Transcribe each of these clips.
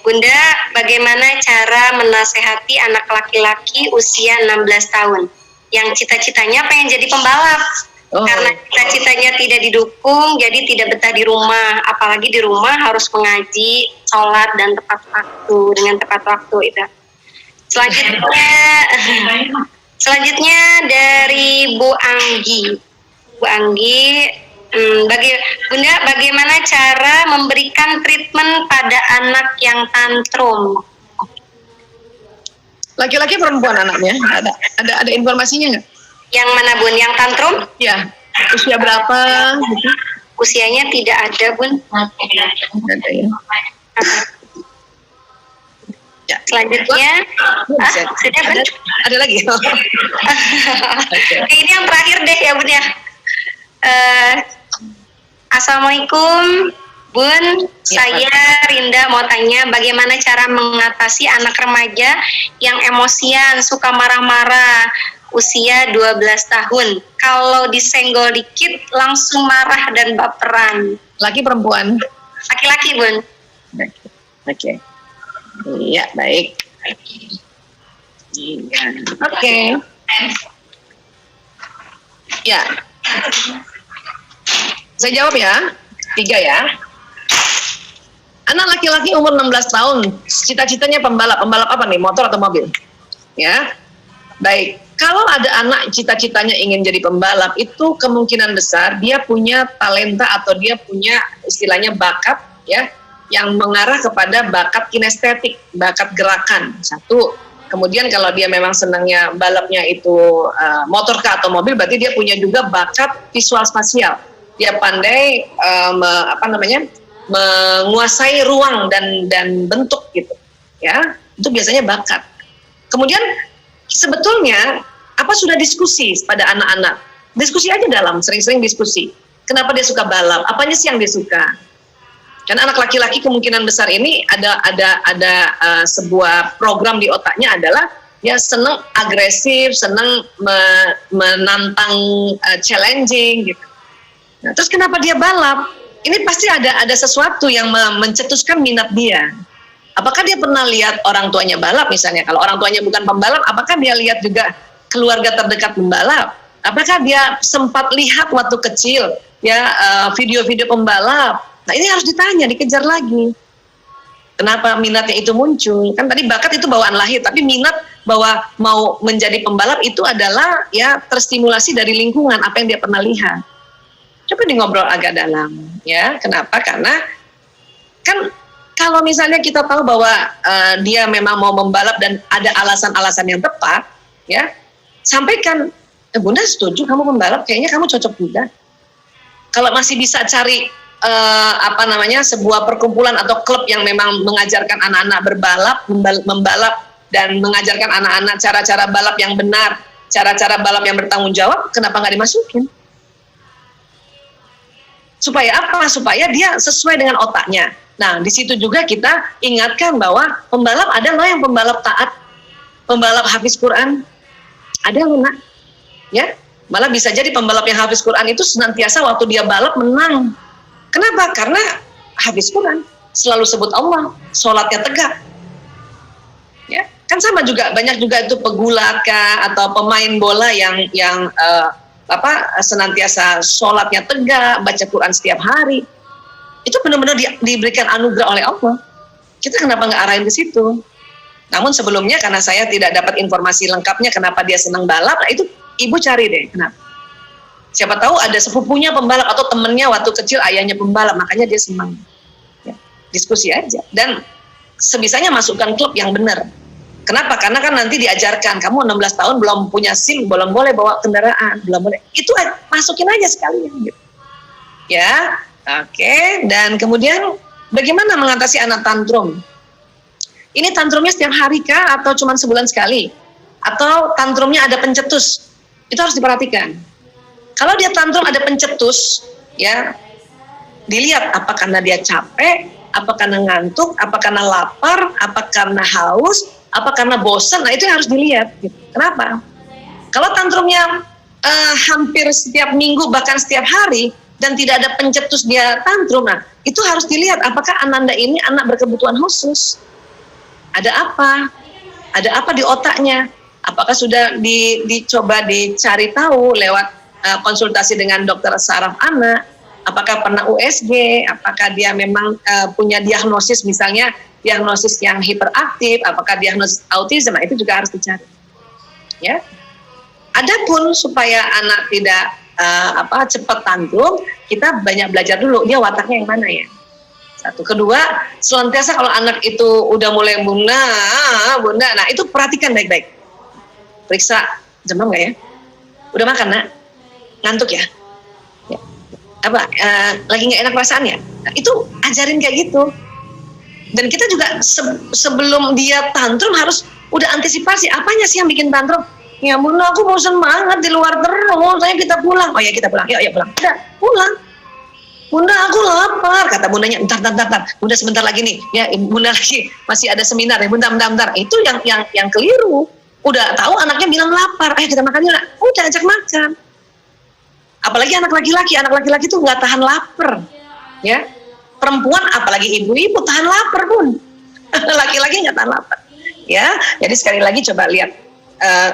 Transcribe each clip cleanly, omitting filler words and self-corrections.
Bunda, bagaimana cara menasehati anak laki-laki usia 16 tahun yang cita-citanya pengen jadi pembalap? Karena cita-citanya tidak didukung, jadi tidak betah di rumah. Apalagi di rumah harus mengaji, sholat, dan tepat waktu, dengan tepat waktu itu. Selanjutnya dari Bu Anggi. Bu Anggi, Bunda, bagaimana cara memberikan treatment pada anak yang tantrum? Laki-laki perempuan anaknya? Ada informasinya nggak? Yang mana Bun? Yang tantrum? Ya. Usia berapa? Gitu? Usianya tidak ada Bun. Ada ya. Ya. Selanjutnya, sudah Bun? Ada lagi? Okay. Ini yang terakhir deh ya Bun ya. Assalamualaikum Bun, saya Rinda mau tanya bagaimana cara mengatasi anak remaja yang emosian, suka marah-marah, usia 12 tahun. Kalau disenggol dikit langsung marah dan baperan. Laki perempuan? Laki-laki Bun. Oke. Iya, baik. Iya. Oke. Ya. Saya jawab ya. 3 ya. Anak laki-laki umur 16 tahun, cita-citanya pembalap. Pembalap apa nih? Motor atau mobil? Ya. Baik. Kalau ada anak cita-citanya ingin jadi pembalap, itu kemungkinan besar dia punya talenta atau dia punya istilahnya bakat ya, yang mengarah kepada bakat kinestetik, bakat gerakan. Satu. Kemudian kalau dia memang senangnya balapnya itu motorkah atau mobil, berarti dia punya juga bakat visual spasial. Dia pandai menguasai ruang dan bentuk gitu. Ya, itu biasanya bakat. Kemudian sebetulnya apa sudah diskusi pada anak-anak? Diskusi aja sering-sering diskusi. Kenapa dia suka balap? Apanya sih yang dia suka? Kan anak laki-laki kemungkinan besar ini ada sebuah program di otaknya adalah ya senang agresif, senang menantang, challenging gitu. Nah, terus kenapa dia balap? Ini pasti ada sesuatu yang mencetuskan minat dia. Apakah dia pernah lihat orang tuanya balap misalnya? Kalau orang tuanya bukan pembalap, apakah dia lihat juga keluarga terdekat pembalap? Apakah dia sempat lihat waktu kecil ya video-video pembalap? Nah ini harus ditanya, dikejar lagi. Kenapa minatnya itu muncul? Kan tadi bakat itu bawaan lahir, tapi minat bahwa mau menjadi pembalap itu adalah ya terstimulasi dari lingkungan, apa yang dia pernah lihat. Coba di ngobrol agak dalam, ya. Kenapa? Karena kan kalau misalnya kita tahu bahwa dia memang mau membalap dan ada alasan-alasan yang tepat, ya, sampaikan, Bunda setuju kamu membalap, kayaknya kamu cocok juga. Kalau masih bisa cari sebuah perkumpulan atau klub yang memang mengajarkan anak-anak membalap dan mengajarkan anak-anak cara-cara balap yang benar, cara-cara balap yang bertanggung jawab, kenapa nggak dimasukin? Supaya apa? Supaya dia sesuai dengan otaknya. Nah, di situ juga kita ingatkan bahwa pembalap ada loh yang pembalap taat, pembalap hafiz Quran, ada loh nak, ya. Malah bisa jadi pembalap yang hafiz Quran itu senantiasa waktu dia balap menang. Kenapa? Karena hafiz Quran, selalu sebut Allah, sholatnya tegak. Ya, kan sama juga, banyak juga itu pegulat atau pemain bola yang senantiasa sholatnya tegak, baca Quran setiap hari. Itu benar-benar diberikan anugerah oleh Allah. Kita kenapa nggak arahin ke situ? Namun sebelumnya karena saya tidak dapat informasi lengkapnya kenapa dia senang balap, nah itu ibu cari deh kenapa. Siapa tahu ada sepupunya pembalap atau temennya waktu kecil ayahnya pembalap, makanya dia senang. Ya, diskusi aja. Dan sebisanya masukkan klub yang benar. Kenapa? Karena kan nanti diajarkan, kamu 16 tahun belum punya SIM, belum boleh bawa kendaraan, belum boleh. Itu masukin aja sekalian gitu. Ya, oke. Dan kemudian bagaimana mengatasi anak tantrum? Ini tantrumnya setiap hari kah atau cuma sebulan sekali? Atau tantrumnya ada pencetus? Itu harus diperhatikan. Kalau dia tantrum ada pencetus, ya dilihat apa karena dia capek, apa karena ngantuk, apa karena lapar, apa karena haus, apa karena bosan. Nah itu yang harus dilihat. Gitu. Kenapa? Kalau tantrumnya hampir setiap minggu bahkan setiap hari, dan tidak ada pencetus dia tantrum. Nah, itu harus dilihat apakah Ananda ini anak berkebutuhan khusus. Ada apa? Ada apa di otaknya? Apakah sudah dicoba dicari tahu lewat konsultasi dengan dokter saraf anak? Apakah pernah USG? Apakah dia memang punya diagnosis, misalnya diagnosis yang hiperaktif? Apakah diagnosis autism? Nah, itu juga harus dicari. Ya. Adapun supaya anak tidak cepat tantrum, kita banyak belajar dulu dia wataknya yang mana ya. Satu, kedua, senantiasa kalau anak itu udah mulai bunda, nah itu perhatikan baik-baik. Periksa, demam nggak ya? Udah makan nak? Ngantuk ya? Ya. Lagi nggak enak perasaan ya? Nah, itu ajarin kayak gitu. Dan kita juga sebelum dia tantrum harus udah antisipasi apanya sih yang bikin tantrum. Ya bunda, aku bosan banget di luar terus, saya kita pulang. Oh ya kita pulang, yuk pulang. Udah, pulang. Bunda aku lapar, kata bundanya. Bentar, bunda sebentar lagi nih. Ya bunda lagi masih ada seminar ya. Bentar. Itu yang keliru. Udah tahu anaknya bilang lapar, kita makan yuk. Udah ajak makan. Apalagi anak laki-laki tuh nggak tahan lapar, ya. Perempuan apalagi ibu-ibu tahan lapar pun. Laki-laki nggak tahan lapar, ya. Jadi sekali lagi coba lihat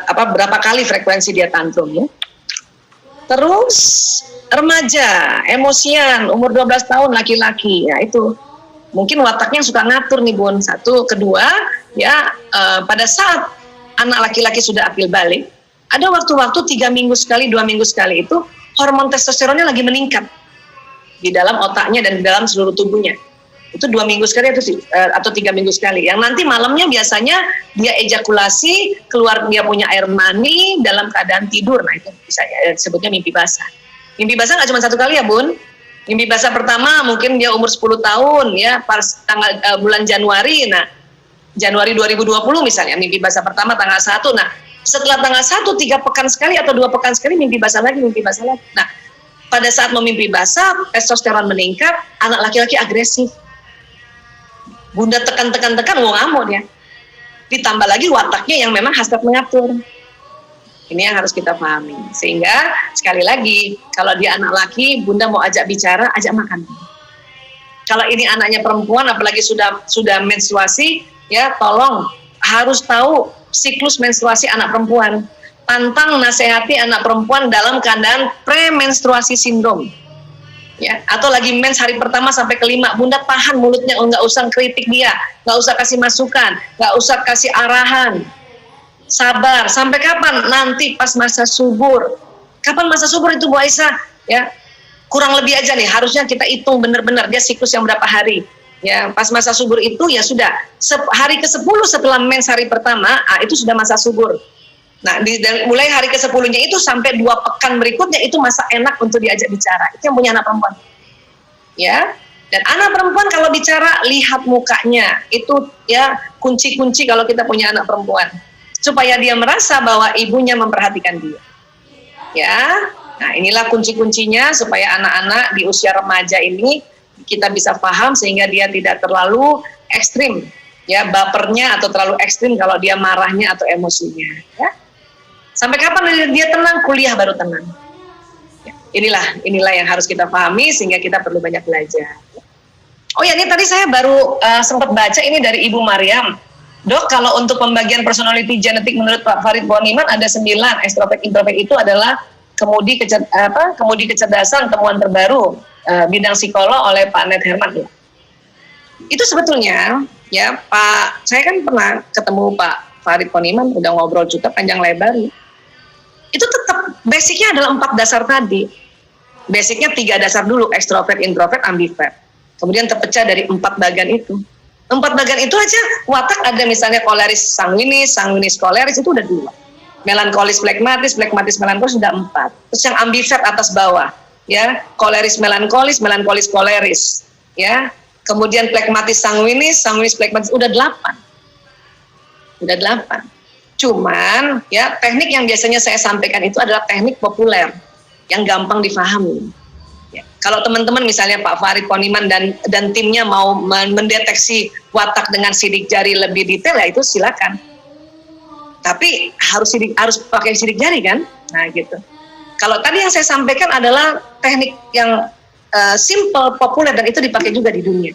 berapa kali frekuensi dia tantrum ya. Terus remaja, emosian, umur 12 tahun laki-laki, ya itu mungkin wataknya suka ngatur nih bun. Satu, kedua, ya pada saat anak laki-laki sudah akil balik, ada waktu-waktu 3 minggu sekali, 2 minggu sekali itu hormon testosteronnya lagi meningkat di dalam otaknya dan di dalam seluruh tubuhnya. Itu 2 minggu sekali atau 3 minggu sekali. Yang nanti malamnya biasanya dia ejakulasi, keluar dia punya air mani dalam keadaan tidur. Nah itu bisa ya, disebutnya mimpi basah. Mimpi basah nggak cuma 1 kali ya bun. Mimpi basah pertama mungkin dia umur 10 tahun ya, pas bulan Januari. Nah Januari 2020 misalnya mimpi basah pertama tanggal 1. Nah setelah tanggal 1 3 pekan sekali atau 2 pekan sekali mimpi basah lagi. Nah pada saat memimpi basah testosteron meningkat, anak laki-laki agresif. Bunda tekan mau ngamuk dia. Ditambah lagi wataknya yang memang hasrat mengatur. Ini yang harus kita pahami. Sehingga sekali lagi kalau dia anak laki, bunda mau ajak bicara, ajak makan. Kalau ini anaknya perempuan, apalagi sudah menstruasi, ya tolong harus tahu siklus menstruasi anak perempuan. Pantang nasihati anak perempuan dalam keadaan premenstruasi sindrom. Ya, atau lagi mens hari pertama sampai ke-5, bunda tahan mulutnya, nggak usah kritik dia, nggak usah kasih masukan, nggak usah kasih arahan, sabar. Sampai kapan? Nanti pas masa subur. Kapan masa subur itu Bu Aisyah? Ya, kurang lebih aja nih, harusnya kita hitung benar-benar dia siklus yang berapa hari. Ya, pas masa subur itu ya sudah hari ke-10 setelah mens hari pertama, itu sudah masa subur. Nah, mulai hari ke-10-nya itu sampai 2 pekan berikutnya itu masa enak untuk diajak bicara. Itu yang punya anak perempuan. Ya. Dan anak perempuan kalau bicara lihat mukanya. Itu ya kunci-kunci kalau kita punya anak perempuan. Supaya dia merasa bahwa ibunya memperhatikan dia. Ya. Nah, inilah kunci-kuncinya supaya anak-anak di usia remaja ini kita bisa paham sehingga dia tidak terlalu ekstrim. Ya, bapernya atau terlalu ekstrim kalau dia marahnya atau emosinya. Ya. Sampai kapan dia tenang? Kuliah baru tenang. Ya, inilah yang harus kita pahami sehingga kita perlu banyak belajar. Oh ya, ini tadi saya baru sempat baca ini dari Ibu Mariam. Dok, kalau untuk pembagian personality genetik menurut Pak Farid Boniman ada 9. Ekstrovert introvert itu adalah kemudi kecerdasan temuan terbaru bidang psikolog oleh Pak Ned Herman. Ya. Itu sebetulnya ya Pak, saya kan pernah ketemu Pak Farid Boniman, udah ngobrol juga panjang lebar. Itu tetap basicnya adalah 4 dasar tadi. Basicnya 3 dasar dulu, ekstrovert, introvert, ambivert. Kemudian terpecah dari 4 bagian itu. 4 bagian itu aja watak ada misalnya koleris sanguinis koleris itu udah 2. Melankolis flekmatis melankolis sudah 4. Terus yang ambivert atas bawah, ya koleris melankolis koleris, ya. Kemudian flekmatis sanguinis flekmatis udah 8. Cuman ya teknik yang biasanya saya sampaikan itu adalah teknik populer yang gampang difahami. Ya, kalau teman-teman misalnya Pak Farid Boniman dan timnya mau mendeteksi watak dengan sidik jari lebih detail ya itu silakan. Tapi harus pakai sidik jari kan? Nah gitu. Kalau tadi yang saya sampaikan adalah teknik yang simple, populer, dan itu dipakai juga di dunia.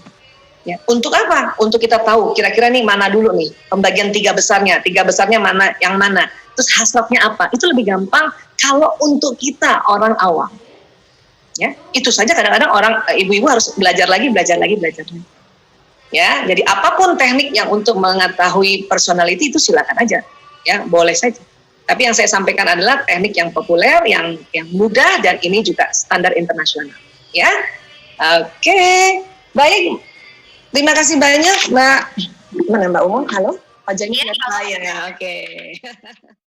Ya, untuk apa? Untuk kita tahu kira-kira nih mana dulu nih pembagian tiga besarnya mana, yang mana, terus hasratnya apa. Itu lebih gampang kalau untuk kita orang awam. Ya, itu saja kadang-kadang orang ibu-ibu harus belajar lagi. Ya, jadi apapun teknik yang untuk mengetahui personality itu silakan aja. Ya, boleh saja. Tapi yang saya sampaikan adalah teknik yang populer, yang mudah, dan ini juga standar internasional. Ya, oke, baik. Terima kasih banyak, Mbak. Mana Mbak Umum? Halo, Pak Jani. Iya, Ya, oke.